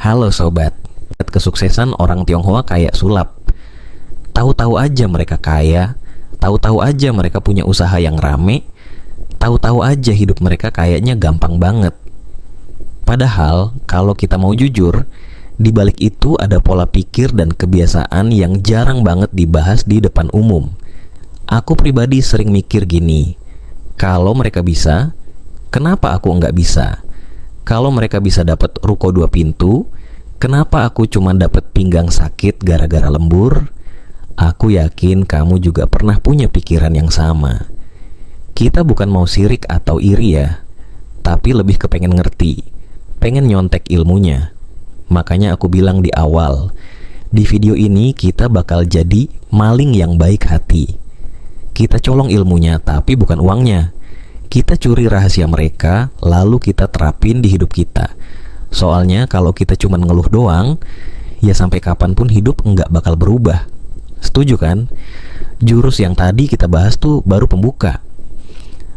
Halo sobat, kesuksesan orang Tionghoa kayak sulap. Tahu-tahu aja mereka kaya, tahu-tahu aja mereka punya usaha yang rame, tahu-tahu aja hidup mereka kayaknya gampang banget. Padahal kalau kita mau jujur, di balik itu ada pola pikir dan kebiasaan yang jarang banget dibahas di depan umum. Aku pribadi sering mikir gini, kalau mereka bisa, kenapa aku nggak bisa? Kalau mereka bisa dapat ruko 2 pintu, kenapa aku cuma dapat pinggang sakit gara-gara lembur? Aku yakin kamu juga pernah punya pikiran yang sama. Kita bukan mau sirik atau iri ya, tapi lebih kepengen ngerti, pengen nyontek ilmunya. Makanya aku bilang di awal, di video ini kita bakal jadi maling yang baik hati. Kita colong ilmunya tapi bukan uangnya. Kita curi rahasia mereka, lalu kita terapin di hidup kita. Soalnya kalau kita cuma ngeluh doang, ya sampai kapanpun hidup nggak bakal berubah. Setuju kan? Jurus yang tadi kita bahas tuh baru pembuka.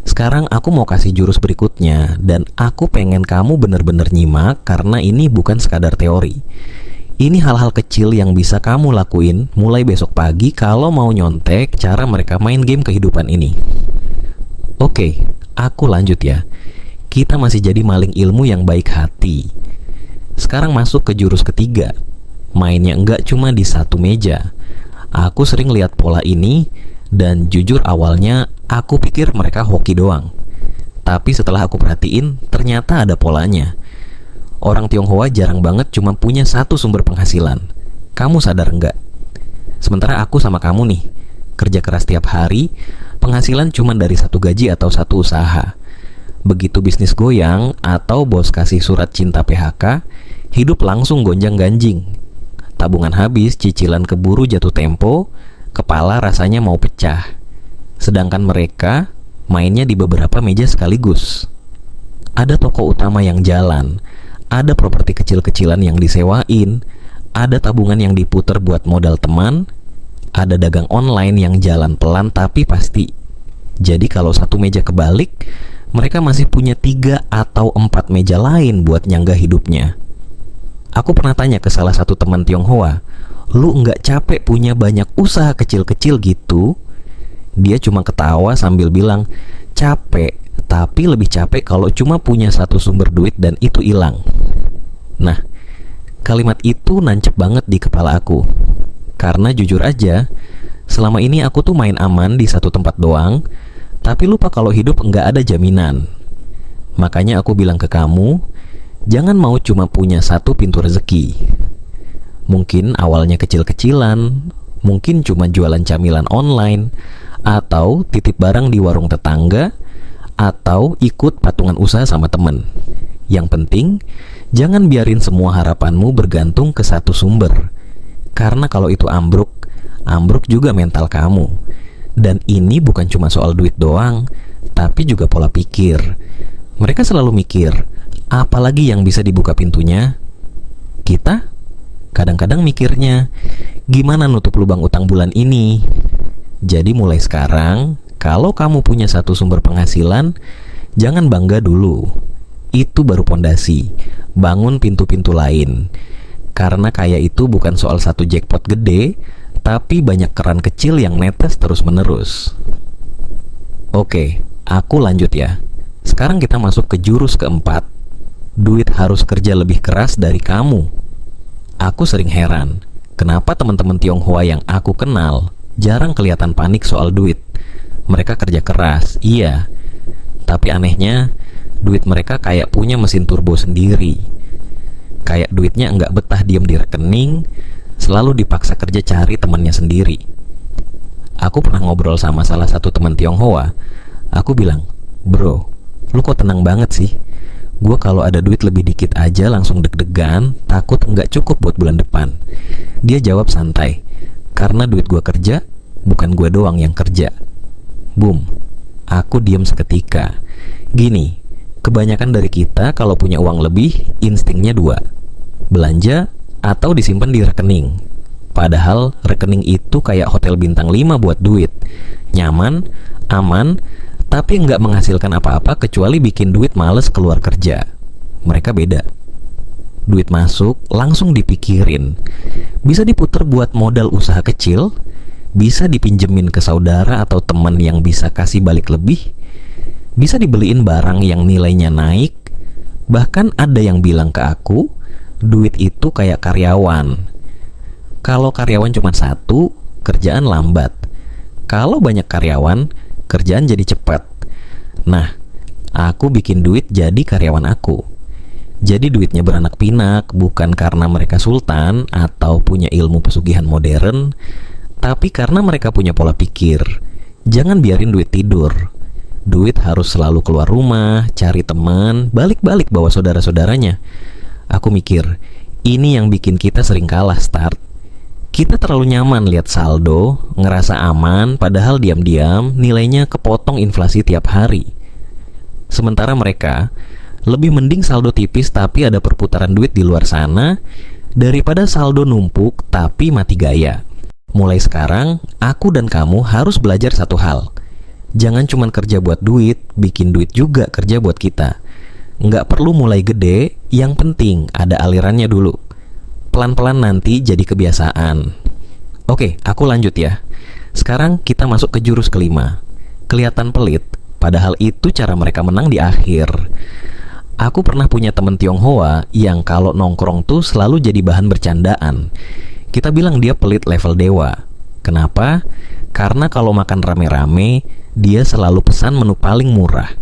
Sekarang aku mau kasih jurus berikutnya, dan aku pengen kamu bener-bener nyimak karena ini bukan sekadar teori. Ini hal-hal kecil yang bisa kamu lakuin mulai besok pagi kalau mau nyontek cara mereka main game kehidupan ini. Oke, aku lanjut ya. Kita masih jadi maling ilmu yang baik hati. Sekarang masuk ke jurus ketiga. Mainnya enggak cuma di satu meja. Aku sering lihat pola ini, dan jujur awalnya aku pikir mereka hoki doang. Tapi setelah aku perhatiin, ternyata ada polanya. Orang Tionghoa jarang banget cuma punya satu sumber penghasilan. Kamu sadar enggak? Sementara aku sama kamu nih, kerja keras tiap hari, penghasilan cuma dari satu gaji atau satu usaha. Begitu bisnis goyang atau bos kasih surat cinta PHK, hidup langsung gonjang-ganjing. Tabungan habis, cicilan keburu jatuh tempo, kepala rasanya mau pecah. Sedangkan mereka mainnya di beberapa meja sekaligus. Ada toko utama yang jalan, ada properti kecil-kecilan yang disewain, ada tabungan yang diputer buat modal teman, ada dagang online yang jalan pelan tapi pasti. Jadi kalau satu meja kebalik, mereka masih punya 3 atau 4 meja lain buat nyanggah hidupnya. Aku pernah tanya ke salah satu teman Tionghoa, lu nggak capek punya banyak usaha kecil-kecil gitu? Dia cuma ketawa sambil bilang, capek, tapi lebih capek kalau cuma punya satu sumber duit dan itu hilang. Nah, kalimat itu nancep banget di kepala aku. Karena jujur aja, selama ini aku tuh main aman di satu tempat doang, tapi lupa kalau hidup nggak ada jaminan. Makanya aku bilang ke kamu, jangan mau cuma punya satu pintu rezeki. Mungkin awalnya kecil-kecilan, mungkin cuma jualan camilan online, atau titip barang di warung tetangga, atau ikut patungan usaha sama temen. Yang penting, jangan biarin semua harapanmu bergantung ke satu sumber. Karena kalau itu ambruk, ambruk juga mental kamu. Dan ini bukan cuma soal duit doang, tapi juga pola pikir. Mereka selalu mikir, apalagi yang bisa dibuka pintunya? Kita kadang-kadang mikirnya, gimana nutup lubang utang bulan ini? Jadi mulai sekarang, kalau kamu punya satu sumber penghasilan, jangan bangga dulu. Itu baru pondasi. Bangun pintu-pintu lain. Karena kaya itu bukan soal satu jackpot gede, tapi banyak keran kecil yang netes terus-menerus. Oke, aku lanjut ya. Sekarang kita masuk ke jurus keempat. Duit harus kerja lebih keras dari kamu. Aku sering heran, kenapa teman-teman Tionghoa yang aku kenal jarang kelihatan panik soal duit. Mereka kerja keras, iya. Tapi anehnya, duit mereka kayak punya mesin turbo sendiri. Kayak duitnya nggak betah diem di rekening, selalu dipaksa kerja cari temannya sendiri. Aku pernah ngobrol sama salah satu teman Tionghoa. Aku bilang, bro, lu kok tenang banget sih? Gue kalau ada duit lebih dikit aja langsung deg-degan, takut nggak cukup buat bulan depan. Dia jawab santai, karena duit gue kerja, bukan gue doang yang kerja. Boom, aku diem seketika. Gini, kebanyakan dari kita kalau punya uang lebih, instingnya 2. Belanja atau disimpan di rekening. Padahal rekening itu kayak hotel bintang 5 buat duit. Nyaman, aman, tapi nggak menghasilkan apa-apa kecuali bikin duit males keluar kerja. Mereka beda. duit masuk langsung dipikirin. Bisa diputer buat modal usaha kecil, bisa dipinjemin ke saudara atau teman yang bisa kasih balik lebih, bisa dibeliin barang yang nilainya naik. Bahkan ada yang bilang ke aku, duit itu kayak karyawan. Kalau karyawan cuma satu, kerjaan lambat. Kalau banyak karyawan, kerjaan jadi cepat. Nah, aku bikin duit jadi karyawan aku. Jadi duitnya beranak pinak, bukan karena mereka sultan atau punya ilmu pesugihan modern, tapi karena mereka punya pola pikir. Jangan biarin duit tidur. Duit harus selalu keluar rumah, cari teman, balik-balik bawa saudara-saudaranya. Aku mikir, ini yang bikin kita sering kalah start. Kita terlalu nyaman lihat saldo, ngerasa aman, padahal diam-diam nilainya kepotong inflasi tiap hari. Sementara mereka lebih mending saldo tipis tapi ada perputaran duit di luar sana daripada saldo numpuk tapi mati gaya. Mulai sekarang, aku dan kamu harus belajar satu hal. Jangan cuma kerja buat duit, bikin duit juga kerja buat kita. Nggak perlu mulai gede, yang penting ada alirannya dulu. Pelan-pelan nanti jadi kebiasaan. Oke, aku lanjut ya. Sekarang kita masuk ke jurus kelima. Kelihatan pelit, padahal itu cara mereka menang di akhir. Aku pernah punya temen Tionghoa yang kalau nongkrong tuh selalu jadi bahan bercandaan. Kita bilang dia pelit level dewa. Kenapa? Karena kalau makan rame-rame, dia selalu pesan menu paling murah.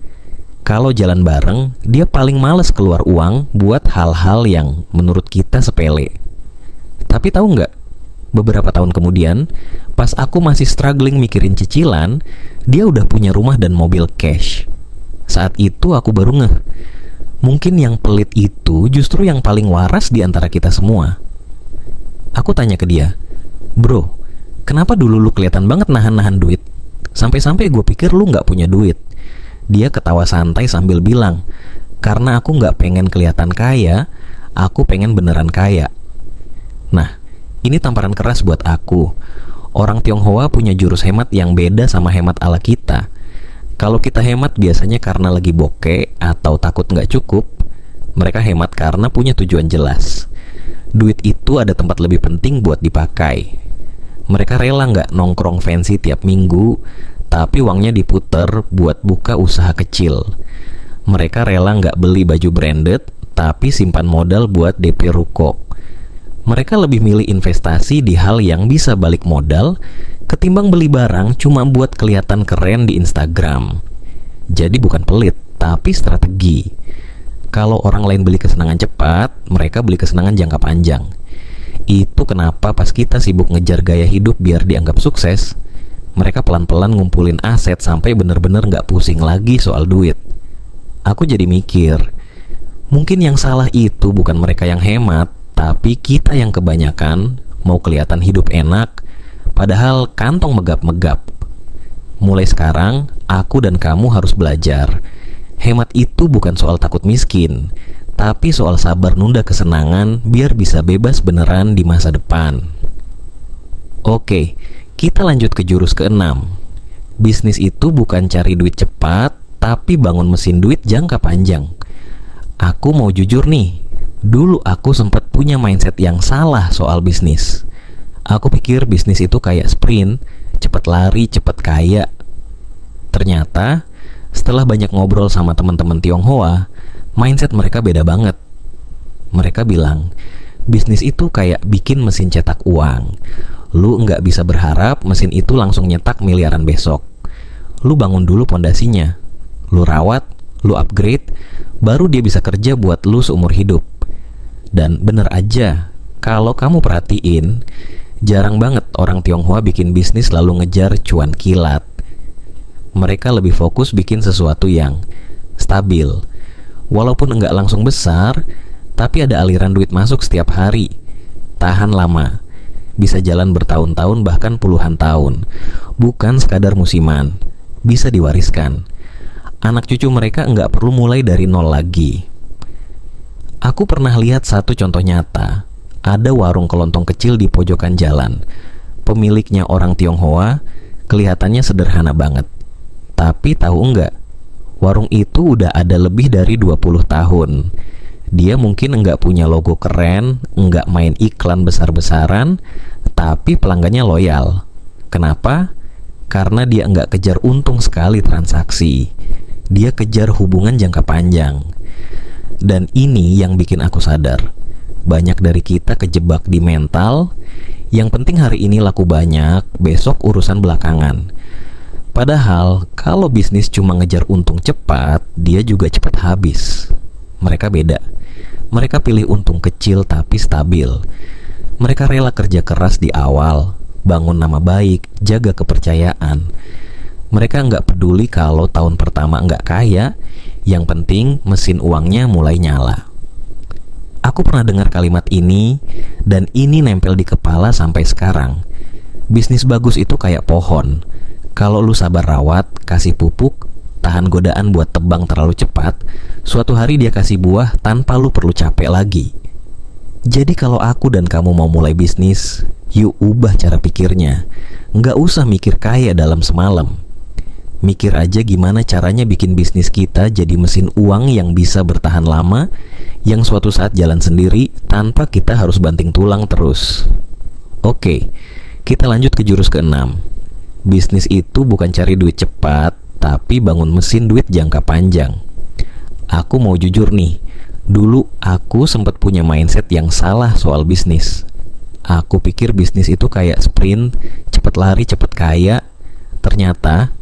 Kalau jalan bareng, dia paling males keluar uang buat hal-hal yang menurut kita sepele. Tapi tahu nggak? Beberapa tahun kemudian, pas aku masih struggling mikirin cicilan, dia udah punya rumah dan mobil cash. Saat itu aku baru ngeh. Mungkin yang pelit itu justru yang paling waras di antara kita semua. Aku tanya ke dia, bro, kenapa dulu lu kelihatan banget nahan-nahan duit? Sampai-sampai gue pikir lu gak punya duit. Dia ketawa santai sambil bilang, karena aku gak pengen kelihatan kaya, aku pengen beneran kaya. Nah, ini tamparan keras buat aku. Orang Tionghoa punya jurus hemat yang beda sama hemat ala kita. Kalau kita hemat biasanya karena lagi bokeh atau takut nggak cukup. Mereka hemat karena punya tujuan jelas. Duit itu ada tempat lebih penting buat dipakai. Mereka rela nggak nongkrong fancy tiap minggu, tapi uangnya diputer buat buka usaha kecil. Mereka rela nggak beli baju branded, tapi simpan modal buat DP ruko. Mereka lebih milih investasi di hal yang bisa balik modal ketimbang beli barang cuma buat kelihatan keren di Instagram. Jadi bukan pelit, tapi strategi. Kalau orang lain beli kesenangan cepat, mereka beli kesenangan jangka panjang. Itu kenapa pas kita sibuk ngejar gaya hidup biar dianggap sukses, mereka pelan-pelan ngumpulin aset sampai bener-bener gak pusing lagi soal duit. Aku jadi mikir, mungkin yang salah itu bukan mereka yang hemat, tapi kita yang kebanyakan mau kelihatan hidup enak, padahal kantong megap-megap. Mulai sekarang, aku dan kamu harus belajar. Hemat itu bukan soal takut miskin, tapi soal sabar nunda kesenangan biar bisa bebas beneran di masa depan. Oke, kita lanjut ke jurus keenam. Bisnis itu bukan cari duit cepat, tapi bangun mesin duit jangka panjang. Aku mau jujur nih, dulu aku sempat punya mindset yang salah soal bisnis. Aku pikir bisnis itu kayak sprint, cepat lari, cepat kaya. Ternyata, setelah banyak ngobrol sama teman-teman Tionghoa, mindset mereka beda banget. Mereka bilang, bisnis itu kayak bikin mesin cetak uang. Lu nggak bisa berharap mesin itu langsung nyetak miliaran besok. Lu bangun dulu pondasinya, lu rawat, lu upgrade, baru dia bisa kerja buat lu seumur hidup. Dan bener aja, kalau kamu perhatiin, jarang banget orang Tionghoa bikin bisnis lalu ngejar cuan kilat. Mereka lebih fokus bikin sesuatu yang stabil. Walaupun nggak langsung besar, tapi ada aliran duit masuk setiap hari. Tahan lama. Bisa jalan bertahun-tahun bahkan puluhan tahun. Bukan sekadar musiman. Bisa diwariskan. Anak cucu mereka nggak perlu mulai dari nol lagi. Aku pernah lihat satu contoh nyata. Ada warung kelontong kecil di pojokan jalan. Pemiliknya orang Tionghoa, kelihatannya sederhana banget. Tapi tahu nggak, warung itu udah ada lebih dari 20 tahun. Dia mungkin nggak punya logo keren, nggak main iklan besar-besaran, tapi pelanggannya loyal. Kenapa? Karena dia nggak kejar untung sekali transaksi. Dia kejar hubungan jangka panjang. Dan ini yang bikin aku sadar. Banyak dari kita kejebak di mental, yang penting hari ini laku banyak, besok urusan belakangan. Padahal kalau bisnis cuma ngejar untung cepat, dia juga cepat habis. Mereka beda. Mereka pilih untung kecil tapi stabil. Mereka rela kerja keras di awal, bangun nama baik, jaga kepercayaan. Mereka nggak peduli kalau tahun pertama nggak kaya, yang penting mesin uangnya mulai nyala. Aku pernah dengar kalimat ini, dan ini nempel di kepala sampai sekarang. Bisnis bagus itu kayak pohon. Kalau lu sabar rawat, kasih pupuk, tahan godaan buat tebang terlalu cepat, suatu hari dia kasih buah tanpa lu perlu capek lagi. Jadi kalau aku dan kamu mau mulai bisnis, yuk ubah cara pikirnya. Nggak usah mikir kaya dalam semalam. Mikir aja gimana caranya bikin bisnis kita jadi mesin uang yang bisa bertahan lama, yang suatu saat jalan sendiri tanpa kita harus banting tulang terus. Oke, kita lanjut ke jurus ke-6. Bisnis itu bukan cari duit cepat, tapi bangun mesin duit jangka panjang. Aku mau jujur nih, dulu aku sempat punya mindset yang salah soal bisnis. Aku pikir bisnis itu kayak sprint, cepet lari, cepet kaya. Ternyata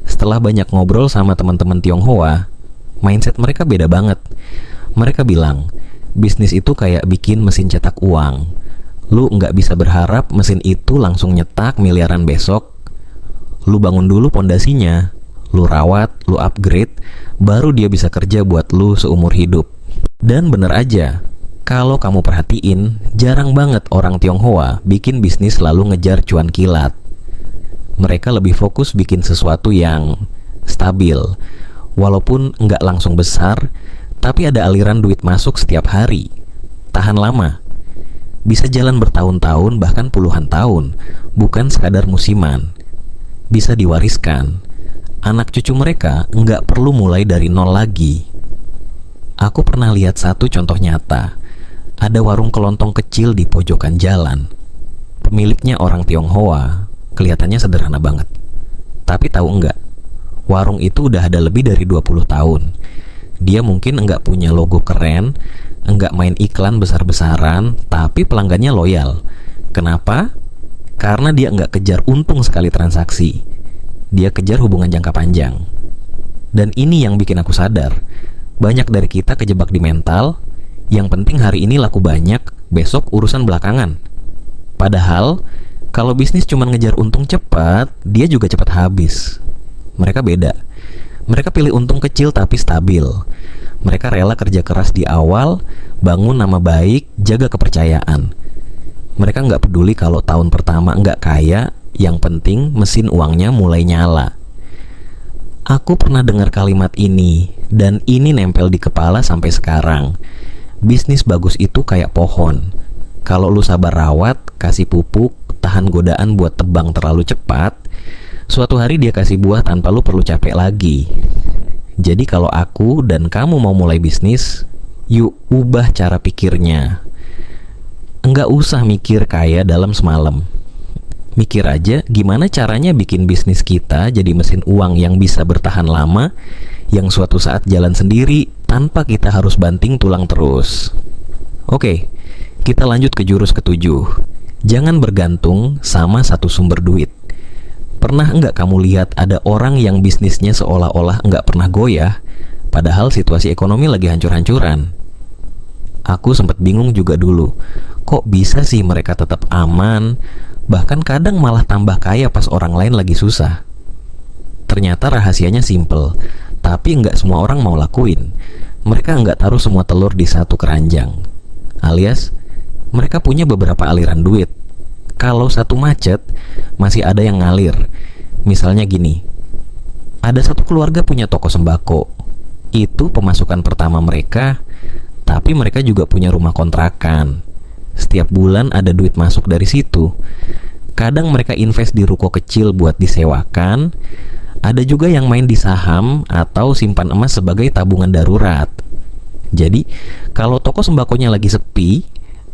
setelah banyak ngobrol sama teman-teman Tionghoa, mindset mereka beda banget. Mereka bilang, bisnis itu kayak bikin mesin cetak uang. Lu nggak bisa berharap mesin itu langsung nyetak miliaran besok. Lu bangun dulu pondasinya, lu rawat, lu upgrade, baru dia bisa kerja buat lu seumur hidup. Dan bener aja, kalau kamu perhatiin, jarang banget orang Tionghoa bikin bisnis lalu ngejar cuan kilat. Mereka lebih fokus bikin sesuatu yang stabil. Walaupun nggak langsung besar, tapi ada aliran duit masuk setiap hari. Tahan lama. Bisa jalan bertahun-tahun bahkan puluhan tahun, bukan sekadar musiman. Bisa diwariskan. Anak cucu mereka nggak perlu mulai dari nol lagi. Aku pernah lihat satu contoh nyata. Ada warung kelontong kecil di pojokan jalan. Pemiliknya orang Tionghoa. Kelihatannya sederhana banget. Tapi tahu enggak, warung itu udah ada lebih dari 20 tahun. Dia mungkin enggak punya logo keren, enggak main iklan besar-besaran, tapi pelanggannya loyal. Kenapa? Karena dia enggak kejar untung sekali transaksi. Dia kejar hubungan jangka panjang. Dan ini yang bikin aku sadar, banyak dari kita kejebak di mental, yang penting hari ini laku banyak, besok urusan belakangan. Padahal kalau bisnis cuma ngejar untung cepat, dia juga cepat habis. Mereka beda. Mereka pilih untung kecil tapi stabil. Mereka rela kerja keras di awal, bangun nama baik, jaga kepercayaan. Mereka nggak peduli kalau tahun pertama nggak kaya, yang penting mesin uangnya mulai nyala. Aku pernah dengar kalimat ini, dan ini nempel di kepala sampai sekarang. Bisnis bagus itu kayak pohon. Kalau lu sabar rawat, kasih pupuk, tahan godaan buat tebang terlalu cepat, suatu hari dia kasih buah tanpa lu perlu capek lagi. Jadi kalau aku dan kamu mau mulai bisnis, yuk ubah cara pikirnya. Enggak usah mikir kaya dalam semalam. Mikir aja gimana caranya bikin bisnis kita jadi mesin uang yang bisa bertahan lama, yang suatu saat jalan sendiri tanpa kita harus banting tulang terus. Oke, kita lanjut ke jurus ke-7. Jangan bergantung sama satu sumber duit. Pernah enggak kamu lihat ada orang yang bisnisnya seolah-olah enggak pernah goyah, padahal situasi ekonomi lagi hancur-hancuran? Aku sempat bingung juga dulu. Kok bisa sih mereka tetap aman, bahkan kadang malah tambah kaya pas orang lain lagi susah? Ternyata rahasianya simple, tapi enggak semua orang mau lakuin. Mereka enggak taruh semua telur di satu keranjang. Alias, mereka punya beberapa aliran duit. Kalau satu macet, masih ada yang ngalir. Misalnya gini, ada satu keluarga punya toko sembako. Itu pemasukan pertama mereka, tapi mereka juga punya rumah kontrakan. Setiap bulan ada duit masuk dari situ. Kadang mereka invest di ruko kecil buat disewakan. Ada juga yang main di saham atau simpan emas sebagai tabungan darurat. Jadi, kalau toko sembakonya lagi sepi,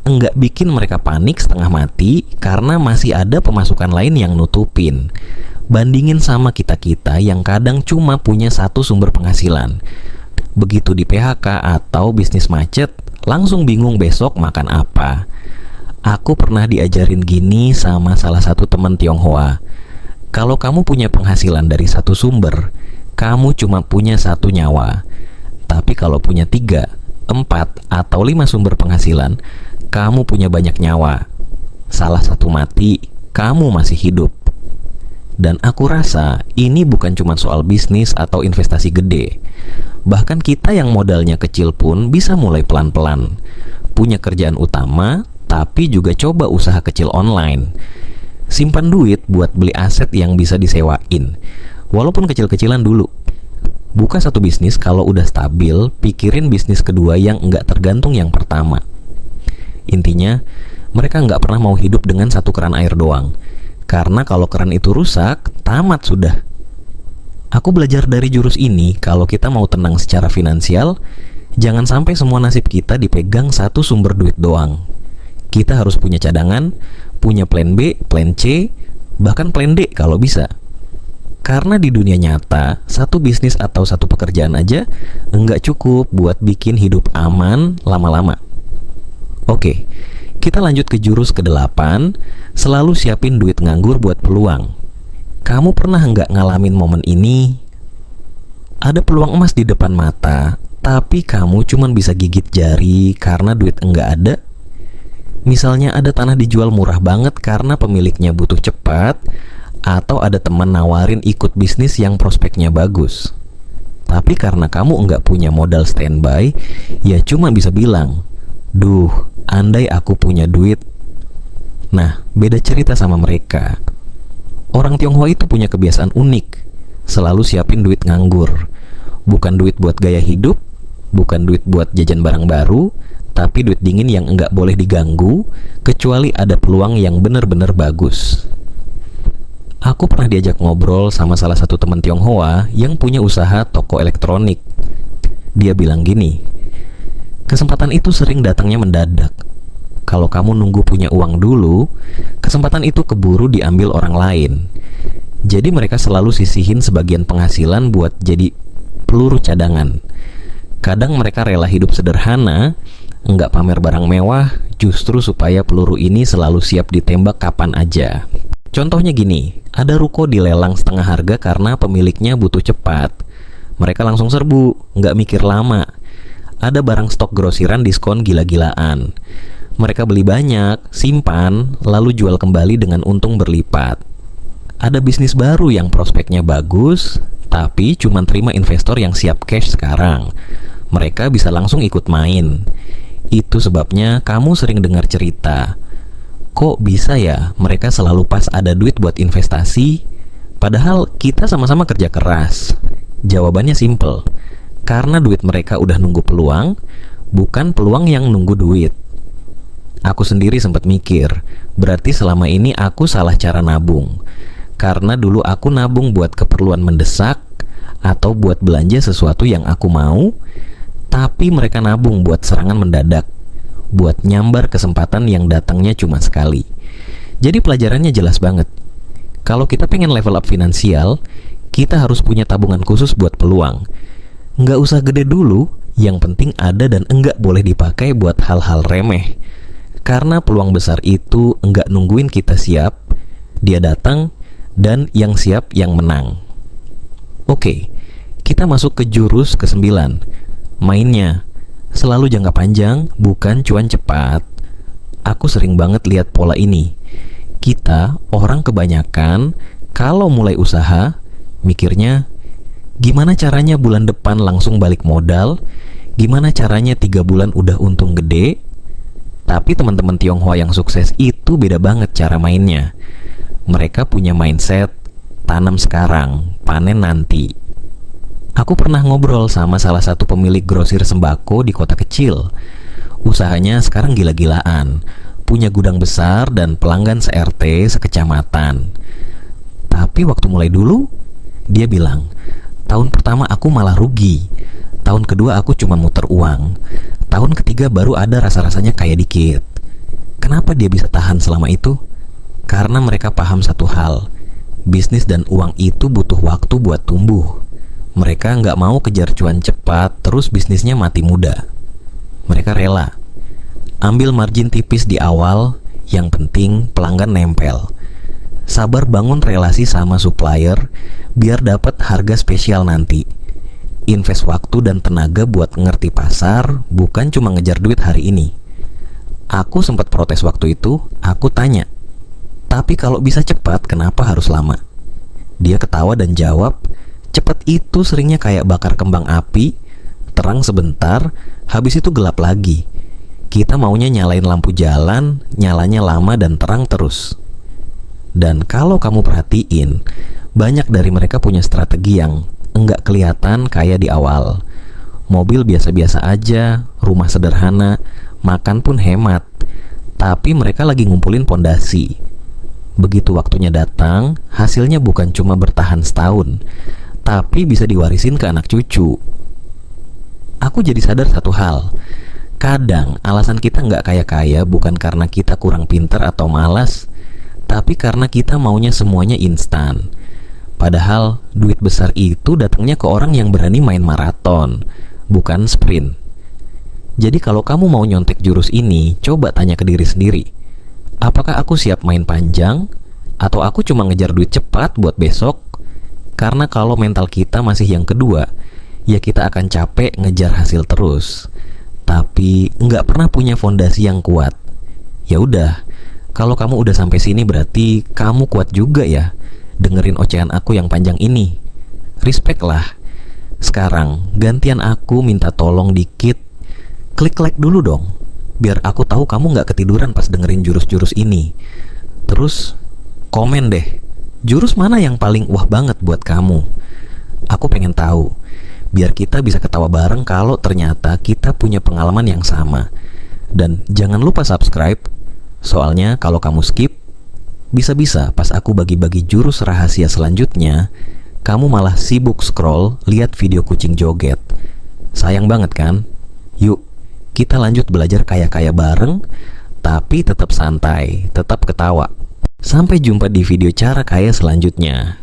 enggak bikin mereka panik setengah mati karena masih ada pemasukan lain yang nutupin. Bandingin sama kita-kita yang kadang cuma punya satu sumber penghasilan. Begitu di PHK atau bisnis macet, langsung bingung besok makan apa. Aku pernah diajarin gini sama salah satu teman Tionghoa. Kalau kamu punya penghasilan dari satu sumber, kamu cuma punya satu nyawa. Tapi kalau punya 3, 4, atau 5 sumber penghasilan, kamu punya banyak nyawa. Salah satu mati, kamu masih hidup. Dan aku rasa ini bukan cuma soal bisnis atau investasi gede. Bahkan kita yang modalnya kecil pun bisa mulai pelan-pelan. Punya kerjaan utama, tapi juga coba usaha kecil online. Simpan duit buat beli aset yang bisa disewain, walaupun kecil-kecilan dulu. Buka satu bisnis, kalau udah stabil, pikirin bisnis kedua yang nggak tergantung yang pertama. Intinya, mereka nggak pernah mau hidup dengan satu keran air doang. Karena kalau keran itu rusak, tamat sudah. Aku belajar dari jurus ini, kalau kita mau tenang secara finansial, jangan sampai semua nasib kita dipegang satu sumber duit doang. Kita harus punya cadangan, punya plan B, plan C, bahkan plan D kalau bisa. Karena di dunia nyata, satu bisnis atau satu pekerjaan aja nggak cukup buat bikin hidup aman lama-lama. Oke, kita lanjut ke jurus ke-8, selalu siapin duit nganggur buat peluang. Kamu pernah nggak ngalamin momen ini? Ada peluang emas di depan mata, tapi kamu cuman bisa gigit jari karena duit nggak ada. Misalnya ada tanah dijual murah banget karena pemiliknya butuh cepat, atau ada teman nawarin ikut bisnis yang prospeknya bagus. Tapi karena kamu nggak punya modal standby, ya cuma bisa bilang, "Duh, andai aku punya duit." Nah, beda cerita sama mereka. Orang Tionghoa itu punya kebiasaan unik, selalu siapin duit nganggur. Bukan duit buat gaya hidup, bukan duit buat jajan barang baru, tapi duit dingin yang nggak boleh diganggu, kecuali ada peluang yang bener-bener bagus. Aku pernah diajak ngobrol sama salah satu teman Tionghoa yang punya usaha toko elektronik. Dia bilang gini, kesempatan itu sering datangnya mendadak. Kalau kamu nunggu punya uang dulu, kesempatan itu keburu diambil orang lain. Jadi mereka selalu sisihin sebagian penghasilan buat jadi peluru cadangan. Kadang mereka rela hidup sederhana, nggak pamer barang mewah, justru supaya peluru ini selalu siap ditembak kapan aja. Contohnya gini, ada ruko dilelang setengah harga karena pemiliknya butuh cepat. Mereka langsung serbu, nggak mikir lama. Ada barang stok grosiran diskon gila-gilaan. Mereka beli banyak, simpan, lalu jual kembali dengan untung berlipat. Ada bisnis baru yang prospeknya bagus, tapi cuma terima investor yang siap cash sekarang. Mereka bisa langsung ikut main. Itu sebabnya kamu sering dengar cerita, kok bisa ya mereka selalu pas ada duit buat investasi, padahal kita sama-sama kerja keras. Jawabannya simple, karena duit mereka udah nunggu peluang, bukan peluang yang nunggu duit. Aku sendiri sempat mikir, berarti selama ini aku salah cara nabung. Karena dulu aku nabung buat keperluan mendesak, atau buat belanja sesuatu yang aku mau, tapi mereka nabung buat serangan mendadak, buat nyambar kesempatan yang datangnya cuma sekali. Jadi pelajarannya jelas banget. Kalau kita pengen level up finansial, kita harus punya tabungan khusus buat peluang. Nggak usah gede dulu, yang penting ada dan enggak boleh dipakai buat hal-hal remeh. Karena peluang besar itu enggak nungguin kita siap, dia datang, dan yang siap yang menang. Oke, kita masuk ke jurus ke-9, mainnya. Selalu jangka panjang, bukan cuan cepat. Aku sering banget lihat pola ini. Kita, orang kebanyakan, kalau mulai usaha, mikirnya, gimana caranya bulan depan langsung balik modal? Gimana caranya 3 bulan udah untung gede? Tapi teman-teman Tionghoa yang sukses itu beda banget cara mainnya. Mereka punya mindset, tanam sekarang, panen nanti. Aku pernah ngobrol sama salah satu pemilik grosir sembako di kota kecil. Usahanya sekarang gila-gilaan, punya gudang besar dan pelanggan se-RT sekecamatan. Tapi waktu mulai dulu, dia bilang, tahun pertama aku malah rugi. Tahun kedua aku cuma muter uang. Tahun ketiga baru ada rasa-rasanya kaya dikit. Kenapa dia bisa tahan selama itu? Karena mereka paham satu hal. Bisnis dan uang itu butuh waktu buat tumbuh. Mereka nggak mau kejar cuan cepat, terus bisnisnya mati muda. Mereka rela ambil margin tipis di awal, yang penting pelanggan nempel. Sabar bangun relasi sama supplier, biar dapat harga spesial nanti. Invest waktu dan tenaga buat ngerti pasar, bukan cuma ngejar duit hari ini. Aku sempat protes waktu itu, aku tanya, tapi kalau bisa cepat, kenapa harus lama? Dia ketawa dan jawab, cepat itu seringnya kayak bakar kembang api, terang sebentar, habis itu gelap lagi. Kita maunya nyalain lampu jalan, nyalanya lama dan terang terus. Dan kalau kamu perhatiin, banyak dari mereka punya strategi yang enggak kelihatan kayak di awal. Mobil biasa-biasa aja, rumah sederhana, makan pun hemat. Tapi mereka lagi ngumpulin pondasi. Begitu waktunya datang, hasilnya bukan cuma bertahan setahun, tapi bisa diwarisin ke anak cucu. Aku jadi sadar satu hal. Kadang alasan kita nggak kaya-kaya bukan karena kita kurang pintar atau malas, tapi karena kita maunya semuanya instan. Padahal duit besar itu datangnya ke orang yang berani main maraton, bukan sprint. Jadi kalau kamu mau nyontek jurus ini, coba tanya ke diri sendiri. Apakah aku siap main panjang? Atau aku cuma ngejar duit cepat buat besok? Karena kalau mental kita masih yang kedua, ya kita akan capek ngejar hasil terus, tapi nggak pernah punya fondasi yang kuat. Ya udah, kalau kamu udah sampai sini berarti kamu kuat juga ya. Dengerin ocehan aku yang panjang ini. Respect lah. Sekarang gantian aku minta tolong dikit. Klik like dulu dong, biar aku tahu kamu gak ketiduran pas dengerin jurus-jurus ini. Terus komen deh, jurus mana yang paling wah banget buat kamu. Aku pengen tahu, biar kita bisa ketawa bareng kalau ternyata kita punya pengalaman yang sama. Dan jangan lupa subscribe. Soalnya kalau kamu skip, bisa-bisa pas aku bagi-bagi jurus rahasia selanjutnya, kamu malah sibuk scroll lihat video kucing joget. Sayang banget kan? Yuk, kita lanjut belajar kaya-kaya bareng, tapi tetap santai, tetap ketawa. Sampai jumpa di video cara kaya selanjutnya.